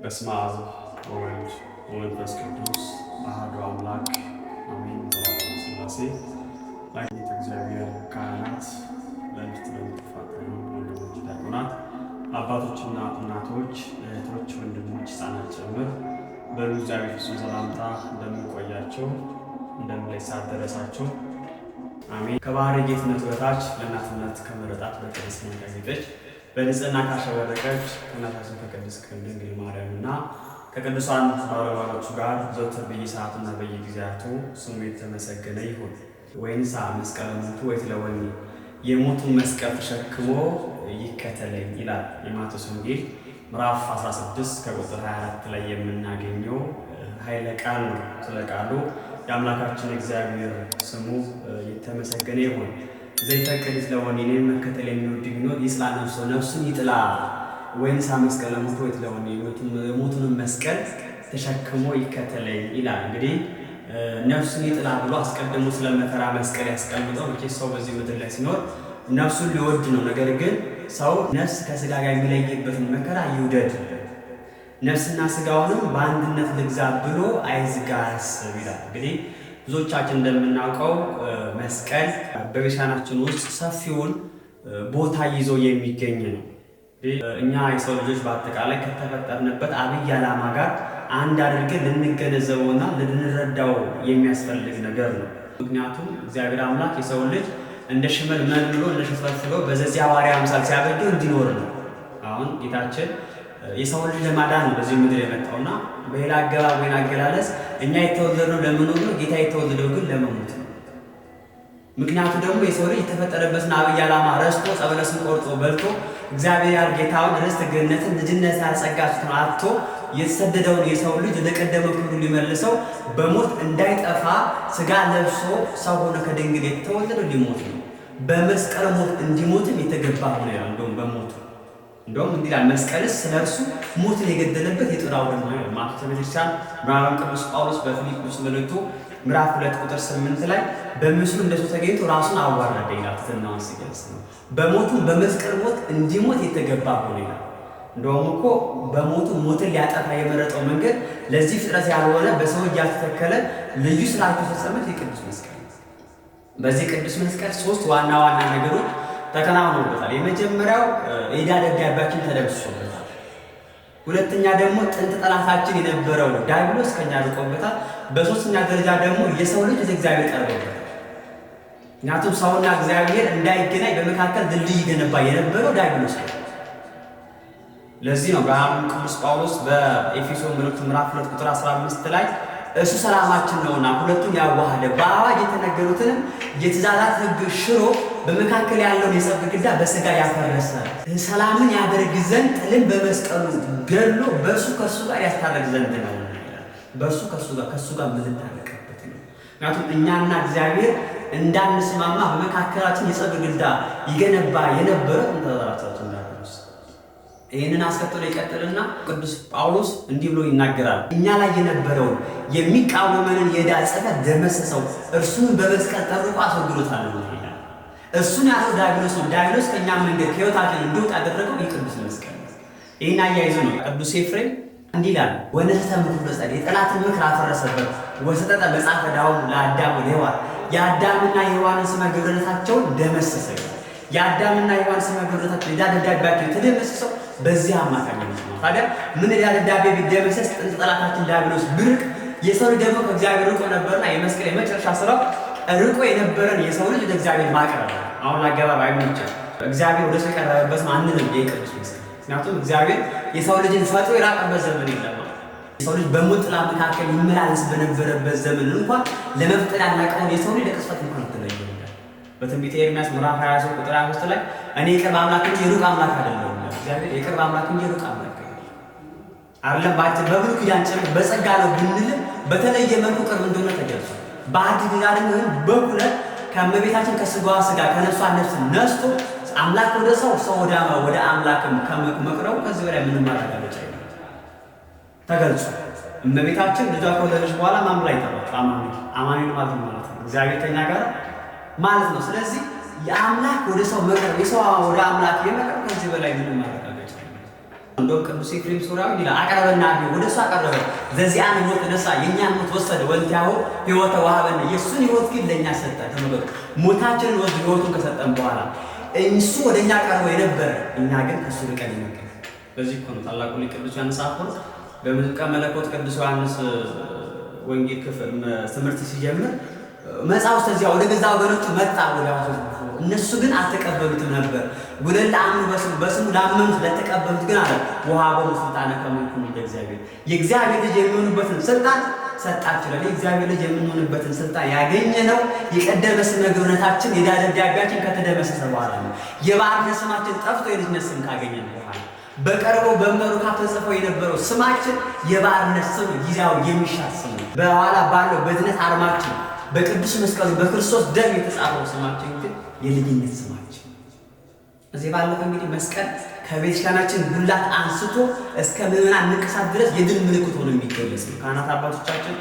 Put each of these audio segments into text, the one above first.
በስመ አብ ወወልድ ወመንፈስ ቅዱስ አሐዱ አምላክ አሜን። ዘላለም ሥላሴ ላይት እግዚአብሔር ካህናት ለምስት ለምትፋጠኑ ወንድሞች ዲያቆናት፣ አባቶችና እናቶች፣ እህቶች፣ ወንድሞች፣ ሕፃናት ጭምር በሉ እግዚአብሔር ፍጹም ሰላምታ እንደምንቆያቸው እንደምንለይሳት ደረሳችሁ። አሜን። ከባህሪ ጌትነት በታች ለእናትነት ከመረጣት በቅድስና ያጌጠች በንጽህና ካሸበረቀች ከእናታችን ከቅድስት ድንግል ማርያምና ከቅዱሳን ባለሟሎቹ ጋር ዘወትር በየሰዓቱና በየጊዜያቱ ስሙ የተመሰገነ ይሁን። ወይንሳ መስቀለ ሞቱ ወይትለወኒ፣ የሞቱን መስቀል ተሸክሞ ይከተለኝ ይላል የማቴዎስ ወንጌል ምዕራፍ 16 ከቁጥር 24 ላይ የምናገኘው ኃይለ ቃል ነው። ስለ ቃሉ የአምላካችን እግዚአብሔር ስሙ የተመሰገነ ይሁን። ዘይፈቅድ ይትለወኒ፣ እኔን መከተል የሚወድ ቢኖር ይጽላ ነፍሶ፣ ነፍሱን ይጥላ። ወይንሳ መስቀለ ሞቱ ወይትለወኒ፣ የሞቱንም መስቀል ተሸክሞ ይከተለኝ ይላል። እንግዲህ ነፍሱን ይጥላ ብሎ አስቀድሞ ስለ መከራ መስቀል ያስቀምጠው። መቼስ ሰው በዚህ ምድር ላይ ሲኖር ነፍሱን ሊወድ ነው። ነገር ግን ሰው ነፍስ ከስጋ ጋር የሚለይበትን መከራ ይውደድ፣ ነፍስና ስጋውንም በአንድነት ልግዛ ብሎ አይዝጋ ያስብ ይላል። እንግዲህ ብዙዎቻችን እንደምናውቀው መስቀል በቤተክርስቲያናችን ውስጥ ሰፊውን ቦታ ይዞ የሚገኝ ነው። እኛ የሰው ልጆች በአጠቃላይ ከተፈጠርንበት አብይ ዓላማ ጋር አንድ አድርገን ልንገነዘበውና ልንረዳው የሚያስፈልግ ነገር ነው። ምክንያቱም እግዚአብሔር አምላክ የሰው ልጅ እንደ ሽመል መልምሎ እንደ ሸፈፍሎ በዚያ ባሪያ አምሳል ሲያበጀው እንዲኖር ነው። አሁን ጌታችን የሰው ልጅ ለማዳን ነው በዚህ ምድር የመጣውና በሌላ አገባብ ወይን አገላለጽ እኛ የተወለድነው ለመኖር ነው፣ ጌታ የተወለደው ግን ለመሞት ነው። ምክንያቱ ደግሞ የሰው ልጅ የተፈጠረበትን አብይ ዓላማ ረስቶ ጸበለስን ቆርጦ በልቶ እግዚአብሔር ያል ጌታውን ርስት ገነትን ልጅነት ያጸጋችሁን አጥቶ የተሰደደውን የሰው ልጅ ለቀደመ ክብሩ ሊመልሰው በሞት እንዳይጠፋ ስጋ ለብሶ ሰው ሆነ ከድንግል የተወለደው ሊሞት ነው። በመስቀል ሞት እንዲሞትም የተገባ ሆነ ይላል። እንደውም እንዲህ ይላል፣ መስቀልስ ስለ እርሱ ሞትን የገደለበት የጦር አውድማ ነው። ማቴዎስ ቤተክርስቲያን ብርሃን ቅዱስ ጳውሎስ በፊልጵስዩስ መልእክቱ ምዕራፍ 2 ቁጥር 8 ላይ በምስሉ እንደሱ ተገኝቶ ራሱን አዋረደ ይላል። ትሕትናውን ሲገልጽ ነው። በሞቱም በመስቀል ሞት እንዲሞት የተገባ ሆነ ይላል። እንደውም እኮ በሞቱ ሞትን ሊያጠፋ የመረጠው መንገድ ለዚህ ፍጥረት ያልሆነ በሰው እጅ ያልተተከለ ልዩ ስራ የተፈጸመበት የቅዱስ መስቀል። በዚህ ቅዱስ መስቀል 3 ዋና ዋና ነገሮች ተከናውኖበታል። የመጀመሪያው ዕዳ ደብዳቤያችን ተደምስሶበታል። ሁለተኛ ደግሞ ጥንት ጠላታችን የነበረው ዲያብሎስ ከኛ ርቆበታል። በሶስተኛ ደረጃ ደግሞ የሰው ልጅ ወደ እግዚአብሔር ቀርቦበታል። ምክንያቱም ሰውና እግዚአብሔር እንዳይገናኝ በመካከል ድልድይ ገነባ የነበረው ዲያብሎስ ነው። ለዚህ ነው ብርሃኑ ቅዱስ ጳውሎስ በኤፌሶን መልእክቱ ምዕራፍ 2 ቁጥር 15 ላይ እሱ ሰላማችን ነውና ሁለቱን ያዋሃደ በአዋጅ የተነገሩትንም የትእዛዛት ሕግ ሽሮ በመካከል ያለውን የጸብ ግድግዳ በሥጋ ያፈረሰ ሰላምን ያደርግ ዘንድ ጥልን በመስቀሉ ገድሎ በእርሱ ከእሱ ጋር ያስታረቅ ዘንድ ነው። በእርሱ ከእሱ ጋር የምንታረቅበት ነው። ምክንያቱም እኛና እግዚአብሔር እንዳንስማማ በመካከላችን የጸብ ግድግዳ ይገነባ የነበረው እንተዛራቻችን ዳርስ። ይህንን አስከትሎ ይቀጥልና ቅዱስ ጳውሎስ እንዲህ ብሎ ይናገራል። እኛ ላይ የነበረውን የሚቃወመንን የዕዳ ጽሕፈት ደመሰሰው፣ እርሱን በመስቀል ጠርቆ አስወግዶታል ይላል። እሱን ያለው ዲያብሎስ ነው። ዲያብሎስ ከእኛ መንገድ ከሕይወታችን እንዲወጣ ያደረገው የቅዱስ መስቀል ነው። ይህን አያይዞ ነው ቅዱስ ኤፍሬም እንዲህ ይላል፣ ወነሰተ ምክሩ ለጸድዕ፣ የጠላትን ምክር አፈረሰበት። ወሰጠጠ መጽሐፈ ዳዊት ለአዳም ወለሔዋን፣ የአዳምና የሔዋንን ስመ ግብርነታቸውን ደመሰሰ። የአዳምና የሔዋን ስመ ግብርነታቸው ዕዳ ደብዳቤያቸው የተደመሰሰው በዚህ አማካኝነት ነው። ታዲያ ምን ዕዳ ደብዳቤ ቢደመሰስ ጥንት ጠላታችን ዲያብሎስ ብርቅ፣ የሰው ልጅ ደግሞ ከእግዚአብሔር ርቆ ነበርና የመስቀል የመጨረሻ ስራው ርቆ የነበረን የሰው ልጅ ወደ እግዚአብሔር ማቅረብ። አሁን አገባብ አይመችም። እግዚአብሔር ወደ ሰው የቀረበበት አንድም የቅዱስ መስቀል። ምክንያቱም እግዚአብሔር የሰው ልጅን ፈጥሮ የራቀበት ዘመን የለም። የሰው ልጅ በሞት ጥላ መካከል ይመላለስ በነበረበት ዘመን እንኳን ለመፍጠር ያላቀውን የሰው ልጅ ለቅጽበት እንኳን ተለየ። በትንቢተ ኤርምያስ ምዕራፍ 23 ቁጥር 5 ላይ እኔ የቅርብ አምላክ እንጂ የሩቅ አምላክ አይደለሁም። እግዚአብሔር የቅርብ አምላክ እንጂ የሩቅ አምላክ አይደለም። ባጭር በብሉይ ኪዳን ጭምር በጸጋ ነው ብንልም በተለየ መልኩ ቅርብ እንደሆነ ተገልጿል። በአዲስ ኪዳን ግን በኩነት ከእመቤታችን ከስጋዋ ስጋ ከነፍሷ ነፍስ ነስቶ አምላክ ወደ ሰው ሰው ወደ አምላክም ከመቅረቡ ከዚህ በላይ ምንም ማረጋገጫ የለም። ተገልጿል። እመቤታችን ልጇ ከወለደች በኋላ ማን ብላ ይጠራች? አማኑኤል ማለት ነው፣ እግዚአብሔር ከኛ ጋር ማለት ነው። ስለዚህ የአምላክ ወደ ሰው መቅረብ፣ የሰው ወደ አምላክ የመቅረብ ከዚህ በላይ ምንም ማረጋገጫ የለም። እንደው ቅዱስ ኤፍሬም ሶርያዊ ይላል አቀረበና ወደ እሱ አቀረበ ዘዚያን ሞት ነሳ የኛን ሞት ወሰደ ወልቲያው ሕይወተ ወሀበነ የሱን ሕይወት ግን ለኛ ሰጠ። ተመልከቱ ሞታችንን ወስዶ ሕይወቱን ከሰጠን በኋላ እሱ ወደኛ ቀርቦ የነበረ እኛ ግን ከሱ ርቀን ይመጣ። በዚህ እኮ ነው ታላቁ ሊቅ ቅዱስ ዮሐንስ አፈወርቅ በመጥምቀ መለኮት ቅዱስ ዮሐንስ ወንጌል ክፍል ትምህርት ሲጀምር መጻው ተዚያ ወደ ገዛ ወገኖቹ መጣ ወዲያው እነሱ ግን አልተቀበሉትም ነበር። ጉለል ለአምኑ በስሙ ላመኑት ለተቀበሉት ግን አለ ወሀበሙ ስልጣነ ከመ ይኩኑ ለእግዚአብሔር የእግዚአብሔር ልጅ የሚሆኑበትን ስልጣን ሰጣቸው። ለእግዚአብሔር ልጅ የምንሆንበትን ስልጣን ያገኘነው የቀደመ ስመ ግብረታችን የዕዳ ደብዳቤያችን ከተደመሰሰ በኋላ ነው። የባርነት ስማችን ጠፍቶ የልጅነት ስም ካገኘን በኋላ በቀርቦ በመሩካ ተጽፎ የነበረው ስማችን የባርነት ስም ጊዜያዊ የሚሻር ስም ነው። በኋላ ባለው በድነት አርማችን በቅዱስ መስቀሉ በክርስቶስ ደም የተጻፈው ስማችን ግን የልጅነት ስማችን። እዚህ ባለፈ እንግዲህ መስቀል ከቤተክርስቲያናችን ጉላት አንስቶ እስከ ምዕመናን ንቅሳት ድረስ የድል ምልክት ሆኖ የሚገለጽ ነው። ካህናት አባቶቻችን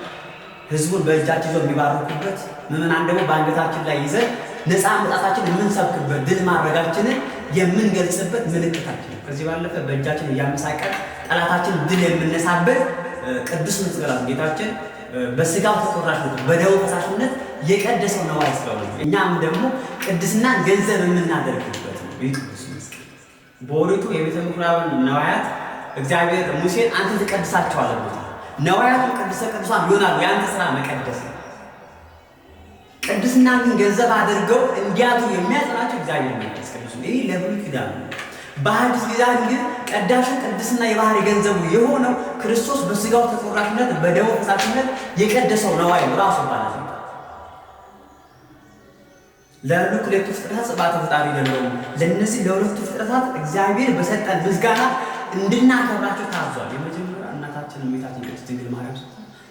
ህዝቡን በእጃቸው ይዘው የሚባርኩበት፣ ምዕመናን ደግሞ በአንገታችን ላይ ይዘን ነፃ መውጣታችን የምንሰብክበት፣ ድል ማድረጋችንን የምንገልጽበት ምልክታችን። ከዚህ ባለፈ በእጃችን እያመሳቀል ጠላታችን ድል የምነሳበት ቅዱስ መስቀል ጌታችን በስጋው ተቆራሽነት በደሙ ፈሳሽነት የቀደሰው ነዋይ ስለሆነ እኛም ደግሞ ቅድስናን ገንዘብ የምናደርግበት ነው። ቅዱስ መስቀል በኦሪቱ የቤተ ምኩራብን ነዋያት እግዚአብሔር ሙሴን አንተ ትቀድሳቸዋለህ ብሎታል። ነዋያቱ ቅዱሰ ቅዱሳን ይሆናሉ፣ ያንተ ስራ መቀደስ ነው። ቅድስናን ግን ገንዘብ አድርገው እንዲያቱ የሚያጸናቸው እግዚአብሔር መንፈስ ቅዱስ ነው። ይህ ለብሉይ ኪዳን ነው። በሐዲስ ኪዳን ግን ቀዳሹ ቅድስና የባህሪ ገንዘቡ የሆነው ክርስቶስ በስጋው ተቆራሽነት በደሙ ፈሳሽነት የቀደሰው ነዋይ ነው ራሱ ማለት ነው። ለሁለቱ ፍጥረታት ጽባተ ፈጣሪ አይደለም። ለነዚህ ለሁለቱ ፍጥረታት እግዚአብሔር በሰጠን ምስጋና እንድናከብራቸው ታዟል። የመጀመሪያ እናታችን እመቤታችን ቅድስት ድንግል ማርያም፣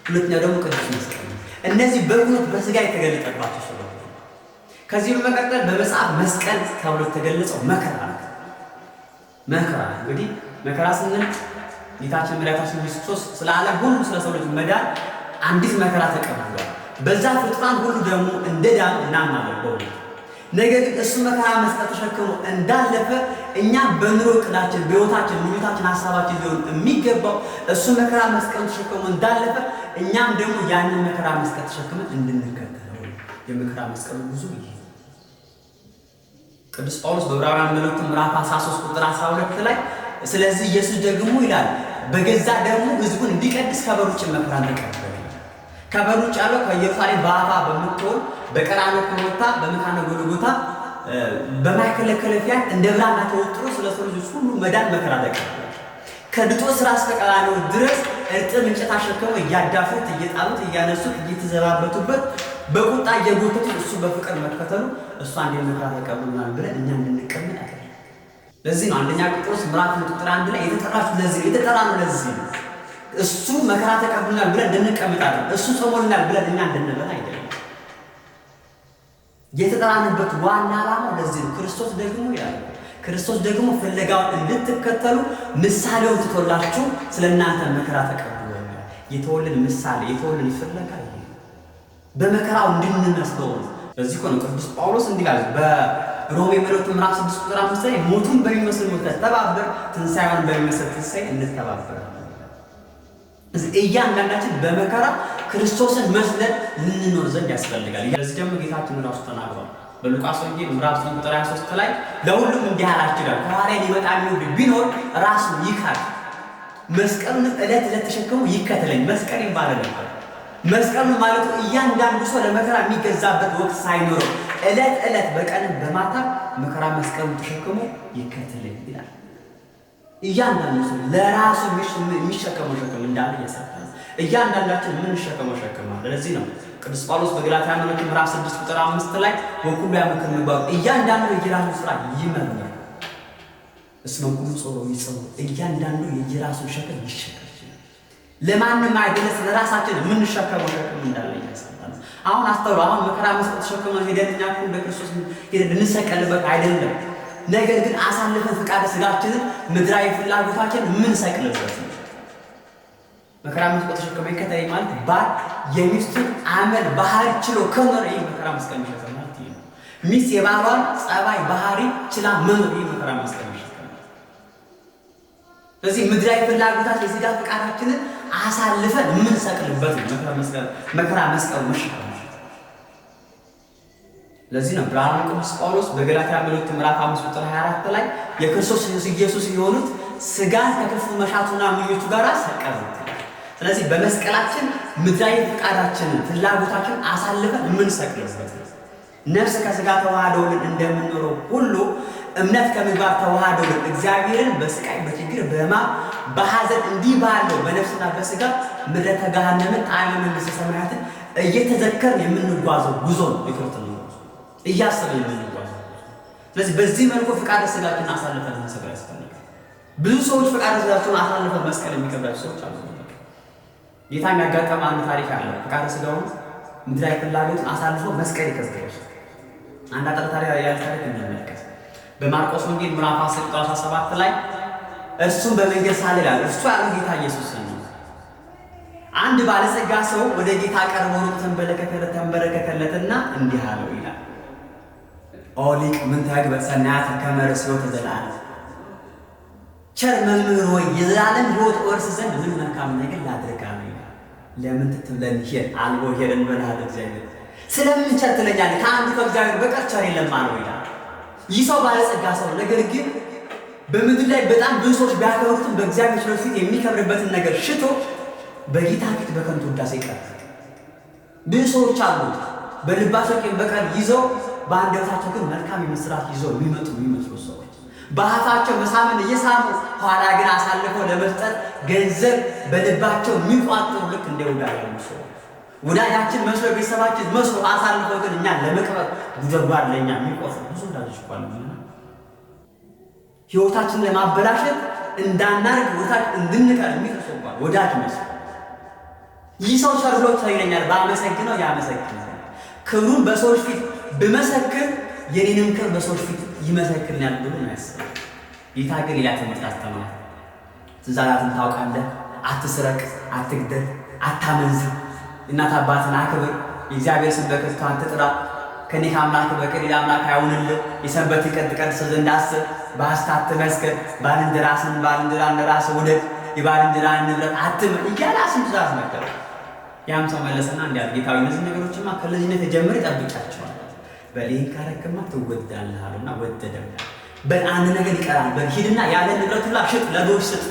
ሁለተኛ ደግሞ ቅዱስ መስቀል። እነዚህ በእውነት በስጋ የተገለጠባቸው ስለሆነ ከዚህ በመቀጠል በመጽሐፍ መስቀል ተብሎ የተገለጸው መከራ ነው። መከራ እንግዲህ መከራ ስንል ጌታችን መድኃኒታችን ኢየሱስ ክርስቶስ ስለ ዓለም ሁሉ ስለ ሰው ልጅ መዳን አንዲት መከራ ተቀብሏል። በዛ ፍጥሯን ሁሉ ደግሞ እንደዳን እናምናለን በእውነት። ነገር ግን እሱ መከራ መስቀል ተሸክሞ እንዳለፈ እኛም በኑሮ ዕቅዳችን በሕይወታችን ምኞታችን ሀሳባችን ሊሆን የሚገባው እሱ መከራ መስቀል ተሸክሞ እንዳለፈ እኛም ደግሞ ያንን መከራ መስቀል ተሸክመን እንድንከተለው የመከራ መስቀሉ ጉዞ ይሄ። ቅዱስ ጳውሎስ በዕብራውያን መልእክቱ ምዕራፍ 13 ቁጥር 12 ላይ ስለዚህ ኢየሱስ ደግሞ ይላል በገዛ ደግሞ ሕዝቡን እንዲቀድስ ከበር ውጭ መከራን ተቀበለ። ከበር ውጭ ያለው ከኢየሩሳሌም በአፋ በምትሆን በቀራንዮ ኮረብታ በመካነ ጎልጎታ በማይከለ ከለፊያን እንደ ብራና ተወጥሮ ስለ ሰው ልጆች ሁሉ መዳን መከራ ተቀበለ። ከድጦ ስራ እስከ ቀራንዮ ድረስ እርጥብ እንጨት አሸክመው እያዳፉት እየጣሉት እያነሱት እየተዘባበቱበት በቁጣ እየጎተቱ እሱ በፍቅር መከተሉ እሱ አንድ መከራ ተቀብሎናል ብለን እኛ እንድንቀመጥ አይደለም። ለዚህ ነው አንደኛ ጴጥሮስ ምዕራፍ 1 ላይ የተጠራችሁ ለዚህ የተጠራነው ለዚህ ነው። እሱ መከራ ተቀብሎናል ብለን እንድንቀመጥ አይደለም። እሱ ጾሞልናል ብለን እኛ እንድንበላ አይደለም። የተጠራንበት ዋና ዓላማ ለዚህ ነው። ክርስቶስ ደግሞ ይላል ክርስቶስ ደግሞ ፍለጋውን እንድትከተሉ ምሳሌውን ትቶላችሁ ስለእናንተ መከራ ተቀብሏል። የተወለደ ምሳሌ የተወለደ ፍለጋ በመከራው እንድንመስለው ነው። ለዚህ እኮ ነው ቅዱስ ጳውሎስ እንዲህ ይላል በሮሜ መልእክቱ ምዕራፍ 6 ቁጥር 5 ላይ ሞቱን በሚመስል ሞት ተባበር ትንሣኤውን በሚመስል ትንሣኤ እንተባበራለን። እያንዳንዳችን በመከራ ክርስቶስን መስለን ልንኖር ዘንድ ያስፈልጋል። ለዚህ ደግሞ ጌታችን ራሱ ተናግሯል። በሉቃስ ወንጌል ምዕራፍ 9 ቁጥር 23 ላይ ለሁሉም እንዲህ አላችሁ ይላል ከኋላዬ ሊመጣ የሚወድ ቢኖር ራሱን ይካድ መስቀሉንም ዕለት ዕለት ተሸክሞ ይከተለኝ። መስቀል ይባላል ነበር። መስቀሉ ማለት እያንዳንዱ ሰው ለመከራ የሚገዛበት ወቅት ሳይኖረው ዕለት ዕለት በቀንም በማታ መከራ መስቀሉን ተሸክሞ ይከተለኝ ይላል። እያንዳንዱ ሰው ለራሱ የሚሸከመው ሸክም እንዳለ እያሰብን እያንዳንዳችን የምንሸከመው ሸክም አለ። ለዚህ ነው ቅዱስ ጳውሎስ በገላትያ መልእክቱ ምዕራፍ 6 ቁጥር 5 ላይ ወኩሉ ያመክር ምግባሩ እያንዳንዱ የራሱን ስራ ይመርምር እስመ ኩሉ ጾሮ ይጸው እያንዳንዱ የራሱን ሸክም ይሸከም። ለማንም አይደለም ለራሳችን የምንሸከመው ሸክም እንዳለ እያሰብን አሁን አስተውሉ። አሁን መከራ መስቀል ተሸክመን ሄደን እኛ እኮ እንደ ክርስቶስ ሄደን እንሰቀልበት አይደለም። ነገር ግን አሳልፈን ፈቃደ ስጋችንን ምድራዊ ፍላጎታችን የምንሰቅልበት ነው። መከራ መስቀል ተሸክሞ ይከተለኝ ማለት ባል የሚስቱን አመል ባህሪ ችሎ ከኖረ ይህ መከራ መስቀል መሸከም ማለት ነው። ሚስት የባሏን ጸባይ ባህሪ ችላ መኖር ይህ መከራ መስቀል መሸከም። ስለዚህ ምድራዊ ፍላጎታችን የሥጋ ፈቃዳችንን አሳልፈን የምንሰቅልበት መከራ መስቀሉ መሸከም። ለዚህ ነው ብርሃኑ ቅዱስ ጳውሎስ በገላትያ መልእክት ምዕራፍ 5 ቁጥር 24 ላይ የክርስቶስ ኢየሱስ የሆኑት ሥጋን ከክፉ መሻቱና ምኞቱ ጋር ሰቀሉት። ስለዚህ በመስቀላችን ምድራዊ ፈቃዳችንን ፍላጎታችንን አሳልፈን የምንሰቅልበት ነፍስ ከሥጋ ተዋህዶልን እንደምንኖረው ሁሉ እምነት ከምግባር ተዋህዶልን እግዚአብሔርን በስቃይ በችግር በሕማም በሐዘን እንዲህ ባለው በነፍስና በሥጋ ምድረ ገሃነምን ጣዕመ መንግሥተ ሰማያትን እየተዘከርን የምንጓዘው ጉዞ ነው። የክርስትና እያሰብን የምንጓዘው። ስለዚህ በዚህ መልኩ ፈቃደ ሥጋችንን አሳልፈን መስቀል ያስፈልጋል። ብዙ ሰዎች ፈቃደ ሥጋቸውን አሳልፈን መስቀል የሚከብዳቸው ሰዎች አሉ። ጌታ የሚያጋጠመ አንድ ታሪክ አለ። ፈቃደ ሥጋውን ምድራዊ ፍላጎትን አሳልፎ መስቀል ይከብዳል። አንድ አጠር ታሪክ ያለ ታሪክ እንመልከት። በማርቆስ ወንጌል ምዕራፍ 10 ቁጥር 17 ላይ እርሱም በመንገድ ሳለ ይላል እርሱ ያለው ጌታ ኢየሱስ ነው። አንድ ባለጸጋ ሰው ወደ ጌታ ቀርቦ ተንበረከከለትና እንዲህ አለው ይላል ኦ ሊቅ ምን ታግበ ሰናያት ከመ ርእስዮ ተዘላለም ቸር መምህር ሆይ የዘላለም ሕይወት ወርስ ዘንድ ምን መልካም ነገር ላድርግ አለ። ለምን ትትብለን ሄድ አልቦ ሄደን በላህ እግዚአብሔር ስለምን ቸር ትለኛለህ? ከአንዱ ከእግዚአብሔር በቀር ቸር የለም አለው ይላል። ይህ ሰው ባለጸጋ ሰው ነገር ግን በምድር ላይ በጣም ብዙ ሰዎች ቢያከብሩትም በእግዚአብሔር ችሎት ፊት የሚከብርበትን ነገር ሽቶ በጌታ ፊት በከንቱ ውዳሴ ቀረ። ብዙ ሰዎች አሉ በልባቸው ቂም በቀል ይዘው በአንደበታቸው ግን መልካም የምስራች ይዘው የሚመስሉ ሰዎች በአፋቸው መሳምን እየሳሙ ኋላ ግን አሳልፈው ለመስጠት ገንዘብ በልባቸው የሚቋጥሩ ልክ እንደ ወዳጅ ያሉ ሰዎች ወዳጃችን መስሎ ቤተሰባችን መስሎ አሳልፈው ግን እኛን ለመቅበር ጉድጓድ ለእኛ የሚቆፍሩ ብዙ ወዳጆች እኮ አሉ። ሕይወታችንን ለማበላሸት እንዳናርግ ወታችን እንድንቀር የሚፈሰዋል ወዳጅ መስሎ ይህ ሰው ሰርሎት ይለኛል ባመሰግነው ያመሰግናል። ክብሩን በሰዎች ፊት ብመሰክር የኔንም ክብር በሰዎች ፊት ይመሰክርኛል ብሎ ነው ያሰበው። ጌታ ግን ሌላ ትምህርት አስተማረ። ትእዛዛትን ታውቃለህ፣ አትስረቅ፣ አትግደል፣ አታመንዝር፣ እናት አባትን አክብር፣ የእግዚአብሔር ስም በከንቱ አትጥራ፣ ከኔ ከአምላክ በቀር ሌላ አምላክ አይሁንልህ፣ የሰንበት ቀን ትቀድስ ዘንድ አስብ፣ በሐሰት አትመስክር፣ ባልንጀራህን እንደ ራስህ ውደድ፣ የባልንጀራህን ንብረት አትመኝ እያለ አስም ትእዛዝ መከረ። ያም ሰው መለሰና እንዲህ አለ ጌታ ሆይ እነዚህ ነገሮችማ ከልጅነት ጀምሬ ጠብቄያቸዋለሁ፣ በሌን ካረክማ ትወደዳለህ አለና ወደደው። በአንድ ነገር ይቀራል፣ በሂድና ያለ ንብረት ሁሉ ሽጥ፣ ለድሆች ስጥ፣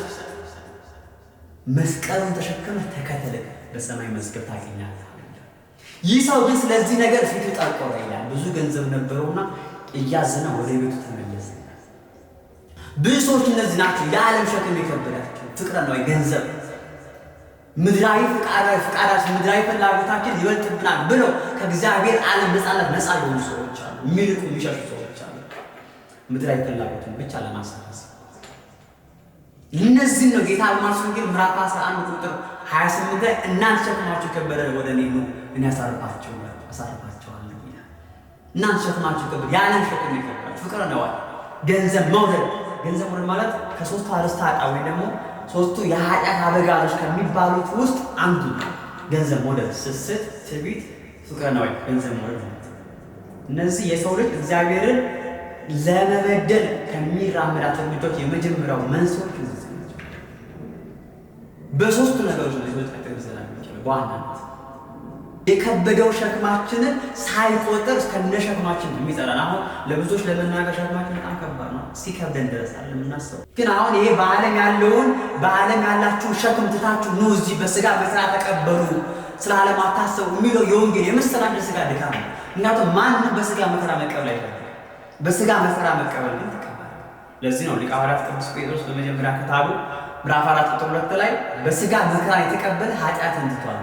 መስቀሉን ተሸክመህ ተከተለኝ፣ በሰማይ መዝገብ ታገኛለህ። ይህ ሰው ግን ስለዚህ ነገር ፊቱ ጠቆረ ይላል። ብዙ ገንዘብ ነበረውና እያዘነ ወደ ቤቱ ተመለሰ። ብዙ ሰዎች እነዚህ ናቸው የዓለም ሸክም የከበዳቸው ፍቅር ነው ገንዘብ ምድራዊ ፍቃዳችን ምድራዊ ፍላጎታችን ይበልጥብናል ብለው ከእግዚአብሔር ዓለም ነፃነት ነፃ የሆኑ ሰዎች አሉ። የሚልቁ የሚሸሹ ሰዎች አሉ ምድራዊ ፍላጎትን ብቻ ለማሳካት። እነዚህ ነው ጌታ በማርቆስ ወንጌል ምዕራፍ 11 ቁጥር 28 ላይ እናንተ ሸክማችሁ የከበደ ወደ እኔ ኑ እኔ አሳርፋችኋለሁ ይላል። እናንተ ሸክማችሁ የከበደ የዓለም ሸክም የከበዳችሁ ፍቅር ነው። ገንዘብ መውደድ ማለት ከሶስቱ አርዕስተ ኃጣውእ ወይ ደግሞ ሶስቱ የኃጢአት አበጋዞች ከሚባሉት ውስጥ አንዱ ገንዘብ መውደድ፣ ስስት፣ ትዕቢት፣ ፍቅረ ነዋይ። ገንዘብ መውደድ እነዚህ የሰው ልጅ እግዚአብሔርን ለመበደል ከሚራመዳቸው እርምጃዎች የመጀመሪያው መንስኤዎች ናቸው። በሶስቱ ነገሮች ላይ ተጠቅመን ሰላም ይችላል። በዋናነት የከበደው ሸክማችንን ሳይቆጥር እስከነ ሸክማችን የሚጠራን። አሁን ለብዙዎች ለመናገር ሸክማችን በጣም ከባድ ነው፣ ሲከብደን ድረስ አለ የምናስበው። ግን አሁን ይሄ በዓለም ያላችሁ ሸክም ትታችሁ ኑ እዚህ በስጋ መከራ ተቀበሉ፣ ስለ ዓለም አታስቡ የሚለው የወንጌል የምስራች ለስጋ ድካም ነው። ምክንያቱም ማንም በስጋ መከራ መቀበል አይፈልግም። በስጋ መከራ መቀበል ግን ተቀበል። ለዚህ ነው ሊቀ ሐዋርያት ቅዱስ ጴጥሮስ በመጀመሪያ ክታቡ ምዕራፍ 4 ቁጥር 2 ላይ በስጋ መከራ የተቀበለ ኃጢአትን ትቷል።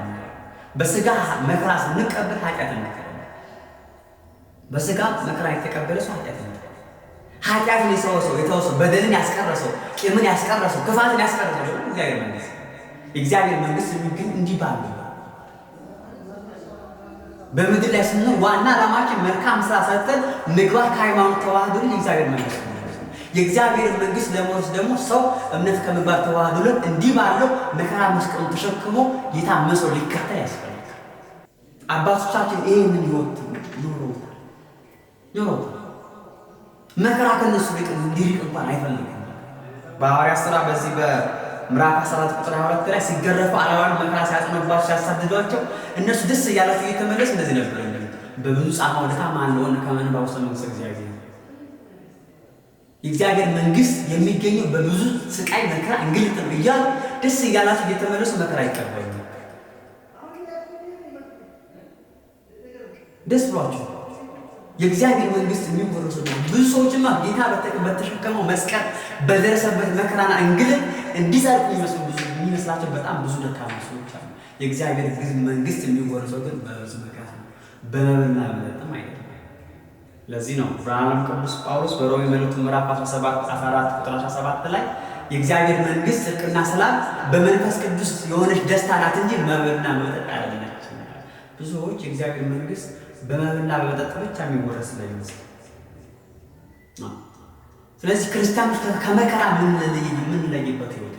በስጋ መከራ ስንቀበል ኃጢአትን እንቀበል። በስጋ መከራ የተቀበለ ሰው ኃጢአትን የተወሰው በደልን ያስቀረሰው ቂምን ያስቀረሰው ክፋትን ያስቀረሰው ደግሞ እግዚአብሔር መንግስት የሚገኝ እንዲህ ባለ በምድር ላይ ስንኖር ዋና ዓላማችን መልካም ስራ ሰርተን ምግባር ከሃይማኖት ተዋህዶልን የእግዚአብሔር መንግስት ነው። የእግዚአብሔር መንግስት ለመውረስ ደግሞ ሰው እምነት ከምግባር ተዋህዶልን እንዲህ ባለው መከራ መስቀሉን ተሸክሞ ጌታ መስሎ ሊከተል ያስፈልጋል። አባቶቻችን ይህንን ህይወት ኖረውታል። መከራ ከነሱ እንዲርቅ እንኳን አይፈልግም። በሐዋርያት ሥራ በዚህ በምዕራፍ 14 ቁጥር 22 ላይ ሲገረፉ አላዋን መከራ ሲያጽኑባቸው ሲያሳድዷቸው እነሱ ደስ እያላቸው እየተመለሱ እንደዚህ ነበር በብዙ ጻማ ወደታ ማንሆን ከመንባው ሰምንስ እግዚአብሔር የእግዚአብሔር መንግስት የሚገኘው በብዙ ስቃይ መከራ እንግልት ነው እያሉ ደስ እያላቸው እየተመለሱ መከራ ይቀበሉ ደስ ብሏቸው የእግዚአብሔር መንግስት የሚወረሰው ብዙ ሰዎችማ ጌታ በተሸከመው መስቀል በደረሰበት መከራና እንግልት እንዲጸድቁ የሚመስላቸው በጣም ብዙ ደካማ ሰዎች አሉ። የእግዚአብሔር መንግስት የሚወረሰው ግን በብዙ መከራ ነው፣ በመብልና በመጠጥም አይደለም። ለዚህ ነው ብርሃን ቅዱስ ጳውሎስ በሮሜ መልእክቱ ምዕራፍ 14 ቁጥር 17 ላይ የእግዚአብሔር መንግስት ጽድቅና ሰላም በመንፈስ ቅዱስ የሆነች ደስታ ናት እንጂ መብልና መጠጥ አይደለች። ብዙዎች የእግዚአብሔር መንግስት በመብልና በመጠጥ ብቻ የሚወረስ ላይ ይመስላል። ስለዚህ ክርስቲያኖች ከመከራ የምንለይበት ህይወት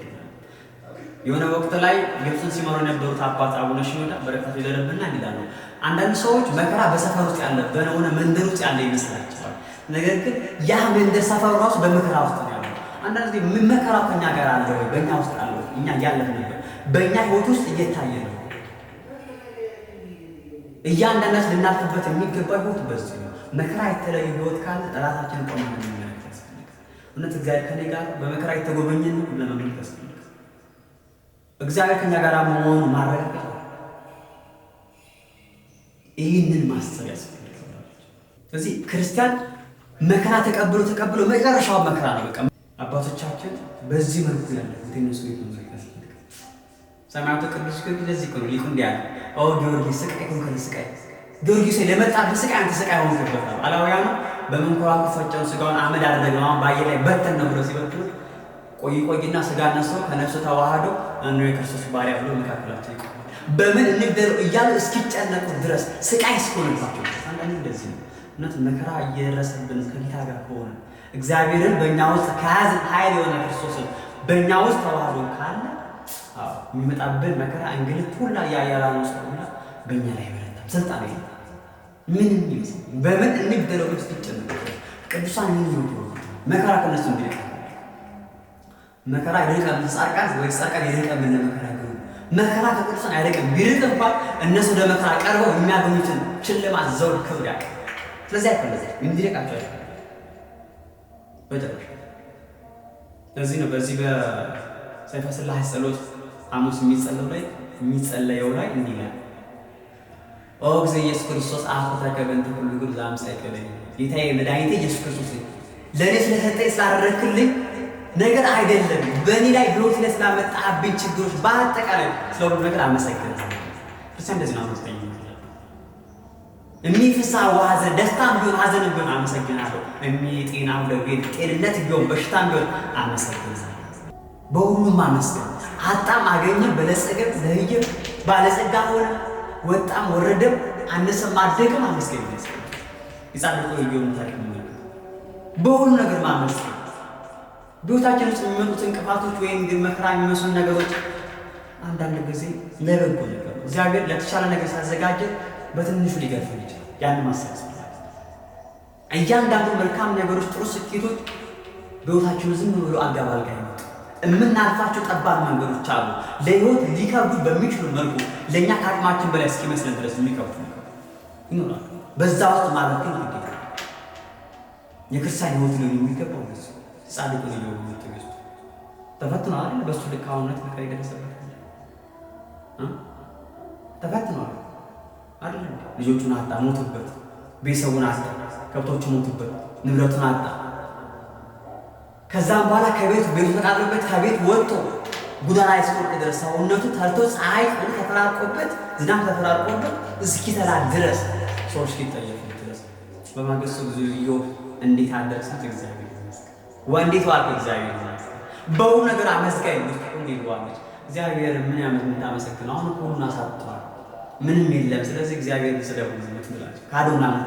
የሆነ ወቅት ላይ ግብፅን ሲመሩ የነበሩት አባት አቡነ ሽኖዳ በረከት ይደረብና ይላሉ። አንዳንድ ሰዎች መከራ በሰፈር ውስጥ ያለ በሆነ መንደር ውስጥ ያለ ይመስላቸዋል። ነገር ግን ያ መንደር ሰፈሩ ራሱ በመከራ ውስጥ ነው ያለው። አንዳንድ ጊዜ መከራው ከኛ ጋር አለ ወይ? በእኛ ውስጥ አለ ወይ? እኛ ያለፍንበት በእኛ ህይወት ውስጥ እየታየ ነው። እያንዳንዳችን ልናልፍበት የሚገባ ህይወት በዚህ ነው። መከራ የተለየ ህይወት ካለ ጠላታችን ቆመን እንመለከት። እውነት እግዚአብሔር ከኔ ጋር በመከራ የተጎበኘን ነው ለመመለስ ነው። እግዚአብሔር ከኛ ጋር መሆኑ ማረጋገጥ ይህንን ማሰብ ያስፈልጋል። ስለዚህ ክርስቲያን መከራ ተቀብሎ መጨረሻው መከራ ነው። በቃ አባቶቻችን በዚህ መልኩ ያለ እንደነሱ ይመለከት ሰማዕቱ ቅዱስ ጊዮርጊስ ለዚህ ነው ሊቁ እንዲያለ ጊዮርጊስ ስቃይ ሆንከ ስቃይ ጊዮርጊስ ለመጣብህ ስቃይ አንተ ስቃይ ሆንክበት አላውያኑ በመንኮራኩር ፈጨው ስጋውን አመድ አደረገው ባየ ላይ በተን ነው ብሎ ሲበትኑ ቆይና ስጋ ነስቶ ከነፍሱ ተዋህዶ እነሆ የክርስቶስ ባሪያ ብሎ መካከላቸው ይቆማል። በምን እንግደለው እያሉ እስኪጨነቁ ድረስ ስቃይ እስኪሆንባቸው አንዳንዴ እንደዚህ ነው። እውነት መከራ እየደረሰብን ከጌታ ጋር ከሆነ እግዚአብሔርን በእኛ ውስጥ ከያዝን ኃይል የሆነ ክርስቶስን በእኛ ውስጥ ተዋህዶ ካለ የሚመጣብን መከራ እንግልት ሁላ ያያላኑ ስለሆነ በእኛ ላይ በረታም ስልጣን የለም። ምንም ይመስል በምን እንግደለው እስኪጨነቁ ቅዱሳን ይሁኑ መከራ ከነሱ እንግዲህ መከራ ይርቀም ጻድቃን ወይ ጻድቃን ይርቀም ምን መከራ ከቅዱሳን አይርቀም። ቢርቅ እንኳን እነሱ ወደ መከራ ቀርበው የሚያገኙትን ሽልማት ዘውድ ክብር ያውቃል። ስለዚህ አይፈለግም እንዲርቃቸው አይደለም በደረጃ ለዚህ ነው በዚህ በሰይፈ ሥላሴ ጸሎት ሐሙስ የሚጸለየው ላይ እንዲህ ይላል። ኦ እግዚእ ኢየሱስ ክርስቶስ አፍተከ በእንተ ኩሉ ግብር ዘአምሳይከለኝ ጌታዬ መድኃኒቴ ኢየሱስ ክርስቶስ ለእኔ ስለሰጠኝ ስላደረክልኝ ነገር አይደለም በእኔ ላይ ብሎት ስላመጣብኝ ችግሮች በአጠቃላይ ስለሁሉ ነገር አመሰግናለሁ። ክርስቲያን እንደዚህ ነው አመስገኝ የሚፈሳ ዋዘ ደስታም ቢሆን ሐዘንም ቢሆን አመሰግናለሁ። ጤናም ለቤት ጤንነት ቢሆን በሽታም ቢሆን አመሰግናለሁ። በሁሉም አመስገን አጣም አገኘም በለጸገም ለህይወት ባለጸጋ ሆነ ወጣም ወረደም አነሰም አደገም አመስገን ይመስል ይጻድቁ ይየውም ታሪክ ነው። በሁሉ ነገር ማመስገን በህይወታችን ውስጥ የሚመጡት እንቅፋቶች ወይም ግን መከራ የሚመስሉ ነገሮች አንዳንድ ጊዜ ለበጎ ነገር እግዚአብሔር ለተሻለ ነገር ሲያዘጋጀ በትንሹ ሊገርፈን ይችላል። ያን ማሰብ ያስፈልጋል። እያንዳንዱ መልካም ነገሮች ጥሩ ስኬቶች በህይወታችን ዝም ብሎ አልጋ ባልጋ አይመጡ። የምናልፋቸው ጠባብ መንገዶች አሉ። ለህይወት ሊከብዱ በሚችሉ መልኩ ለእኛ ከአቅማችን በላይ እስኪመስለን ድረስ የሚከብዱ ይኖራሉ። በዛ ውስጥ ማለት ግን ግዴታ የክርስቲያን ህይወት ነው የሚገባው። ጻድቁ ነው የሚተገዙ ተፈትኗል አይደል? በሱ ልክ አሁንነት መከራ ይደረሰበት ተፈትኗል አይደል? ልጆቹን አጣ፣ ሞቱበት፣ ቤተሰቡን አጣ፣ ከብቶቹ ሞቱበት፣ ንብረቱን አጣ። ከዛም በኋላ ቤቱ ተቃጥሎበት ከቤት ወጥቶ ጉዳና እስኪወድቅ ድረስ ሰውነቱ ተልቶ ፀሐይ ተፈራርቆበት ዝናብ ተፈራርቆበት እስኪተላ ድረስ ሰዎች እስኪጠየፉ ድረስ በማግስቱ ጊዜ ኢዮብ እንዴት አደረሰት እግዚአብሔር ወንዴት ዋልኩ እግዚአብሔር በሁሉ ነገር አመስጋኝ ነው። እንዴት ዋልኩ እግዚአብሔር ምን የምታመሰግነው አሁን ሁሉን አሳጥቷል፣ ምንም የለም። ስለዚህ እግዚአብሔር ስለሆነ ነው ትላችሁ ካዶና ነው።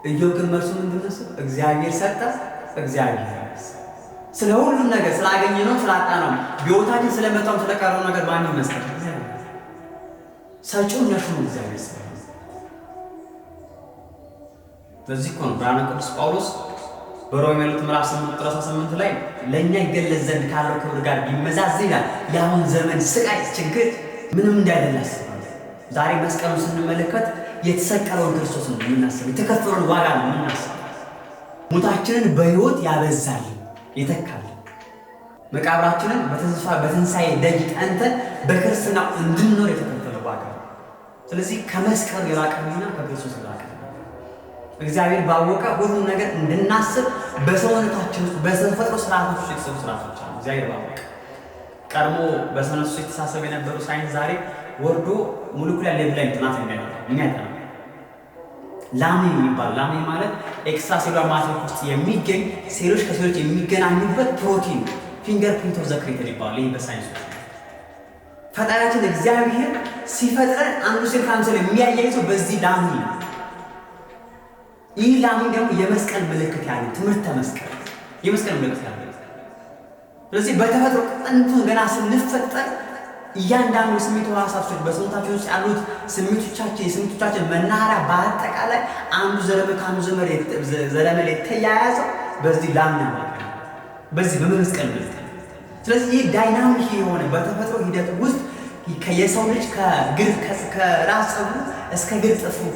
ኢዮብ ግን መልሱ ምንድን ነው? እግዚአብሔር ሰጠ፣ እግዚአብሔር ስለ ሁሉም ነገር ስላገኘ ነው ስላጣ ነው ቢወታችን ስለመጣው ስለቀረው ነገር ማን ይመስላል? እግዚአብሔር ሰጪው ነሹ እግዚአብሔር ስለዚህ ለዚህ እኮ ነው ብርሃነ ቅዱስ ጳውሎስ በሮሜ መልእክት ምዕራፍ 8:18 ላይ ለእኛ ይገለጽ ዘንድ ካለው ክብር ጋር ቢመዛዘን ይላል የአሁን ዘመን ስቃይ ችግር ምንም እንዳይደለ አስባለሁ። ዛሬ መስቀሉን ስንመለከት የተሰቀለውን ክርስቶስ ነው የምናስበው፣ የተከፈለውን ዋጋ ነው የምናስበው። ሞታችንን በሕይወት ያበዛል ይተካል። መቃብራችንን በተስፋ በትንሣኤ ደጅ ጠንተን በክርስትና እንድንኖር የተከፈለ ዋጋ ነው። ስለዚህ ከመስቀሉ የራቀ ነውና ከክርስቶስ የራቀ ነው። እግዚአብሔር ባወቀ ሁሉም ነገር እንድናስብ በሰውነታችን ውስጥ በተፈጥሮ ስርዓቶች ውስጥ የተሰሩ ስርዓቶች አሉ። እግዚአብሔር ባወቀ ቀድሞ በሰውነት ውስጥ የተሳሰቡ የነበሩ ሳይንስ ዛሬ ወርዶ ሞለኪውላር ሌቭል ላይ ጥናት የሚያጠና ላሚን የሚባል ላሚን ማለት ኤክስትራ ሴሉላር ማትሪክስ ውስጥ የሚገኝ ሴሎች ከሴሎች የሚገናኙበት ፕሮቲን ፊንገር ፕሪንት ኦፍ ዘ ክሬተር ይባላል። ይህ በሳይንስ ውስጥ ፈጣሪያችን እግዚአብሔር ሲፈጥረን አንዱ ሴል ከአንዱ ሴል የሚያያይዘው በዚህ ላሚን ነው። ይህ ላሚን ደግሞ የመስቀል ምልክት ያለው ትምህርተ መስቀል የመስቀል ምልክት ያለው። ስለዚህ በተፈጥሮ ጥንቱን ገና ስንፈጠር እያንዳንዱ ስሜት ሕዋሳቶች በሰውነታችን ውስጥ ያሉት የስሜቶቻችን መናኸሪያ በአጠቃላይ አንዱ ዘረመል ከአንዱ ዘረመል የተያያዘው በዚህ ላሚን ነው፣ በዚህ በመስቀል ምልክት። ስለዚህ ይህ ዳይናሚክ የሆነ በተፈጥሮ ሂደት ውስጥ የሰው ልጅ ከራስ ፀጉሩ እስከ እግር ጥፍሩ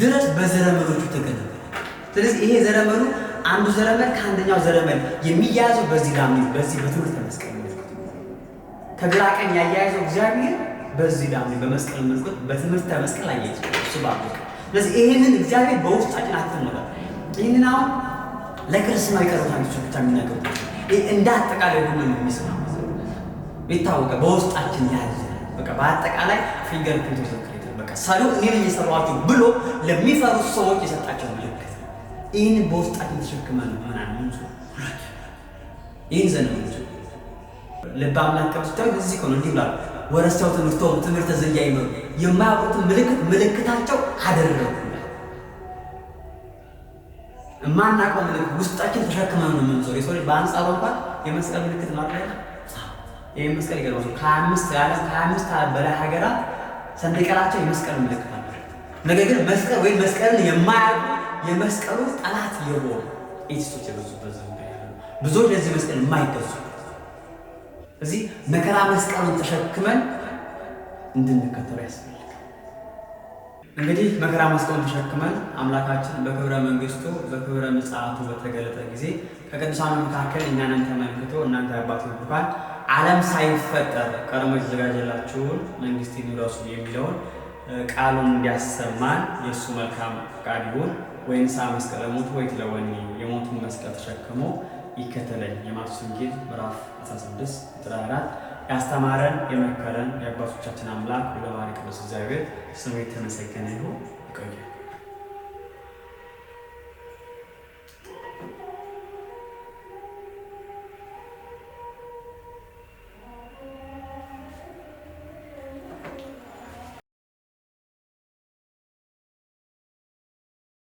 ድረስ በዘረመሎቹ ተገነባል። ስለዚህ ይሄ ዘረመሉ አንዱ ዘረመል ከአንደኛው ዘረመል የሚያያዘው በዚህ ላሚን በዚህ በትምህርተ መስቀል ምልክት ከግራ ቀኝ ያያያዘው እግዚአብሔር በዚህ ላሚን በመስቀል ምልክት በትምህርተ መስቀል አያይዘው እሱ ባወቀ። ስለዚህ ይሄንን እግዚአብሔር በውስጣችን አትሞላል። ይሄንን አሁን ለክርስትና የቀሩት አንዶች ብቻ የሚናገሩት እንደ አጠቃላይ ሁሉ የሚስማ ይታወቀ በውስጣችን ያለ በቃ በአጠቃላይ ፊንገር ፕሪንት ኦፍ ዘ ክሬተር በቃ ሰሉ እኔ ነኝ የሰራኋችሁ ብሎ ለሚፈሩት ሰዎች የሰጣቸው ምልክት ይህን በውስጣችን ተሸክመን ነው ምናምን ይህን ዘነው ልበ አምላክ ቅዱሳን እዚህ ነው እንዲህ ብሏል። ወረስታው ትምህርተ ዘያይ ነው የማያውቁትን ምልክታቸው አደረጉ። ማናውቀው ምልክት ውስጣችን ተሸክመን ነው የምንዞረው። የሰው ልጅ በአንጻሩ እንኳን የመስቀል ምልክት ነው አይደል? ይሄ መስቀል ይገርማል። ከ25 በላይ ሀገራት ሰንደቅ ዓላማቸው የመስቀል ምልክት አለ። ነገር ግን መስቀል ወይ መስቀልን የማያውቁ የመስቀሉ ጠላት የሆኑ ኤቲስቶች የበዙበት ዘመን ያለው ብዙዎች ለዚህ መስቀል የማይገዙ እዚህ መከራ መስቀሉን ተሸክመን እንድንከተለው ያስፈልጋል። እንግዲህ መከራ መስቀሉን ተሸክመን አምላካችን በክብረ መንግስቱ በክብረ ምጽአቱ በተገለጠ ጊዜ ከቅዱሳኑ መካከል እኛንም ተመልክቶ እናንተ አባቴ ብሩካን ዓለም ሳይፈጠር ቀድሞ የተዘጋጀላችሁን መንግስቴን ውረሱ የሚለውን ቃሉን እንዲያሰማን የእሱ መልካም ፈቃድ ይሁን። ወይንሳ መስቀለ ሞቱ ወይትለወኒ የሞቱን መስቀል ተሸክሞ ይከተለኝ። የማቴዎስ ወንጌል ምዕራፍ 16 ቁጥር 4 ያስተማረን የመከረን የአባቶቻችን አምላክ ወልደ ባሕርይ ቅዱስ እግዚአብሔር ስሙ የተመሰገነ ይሁን። ይቆያል።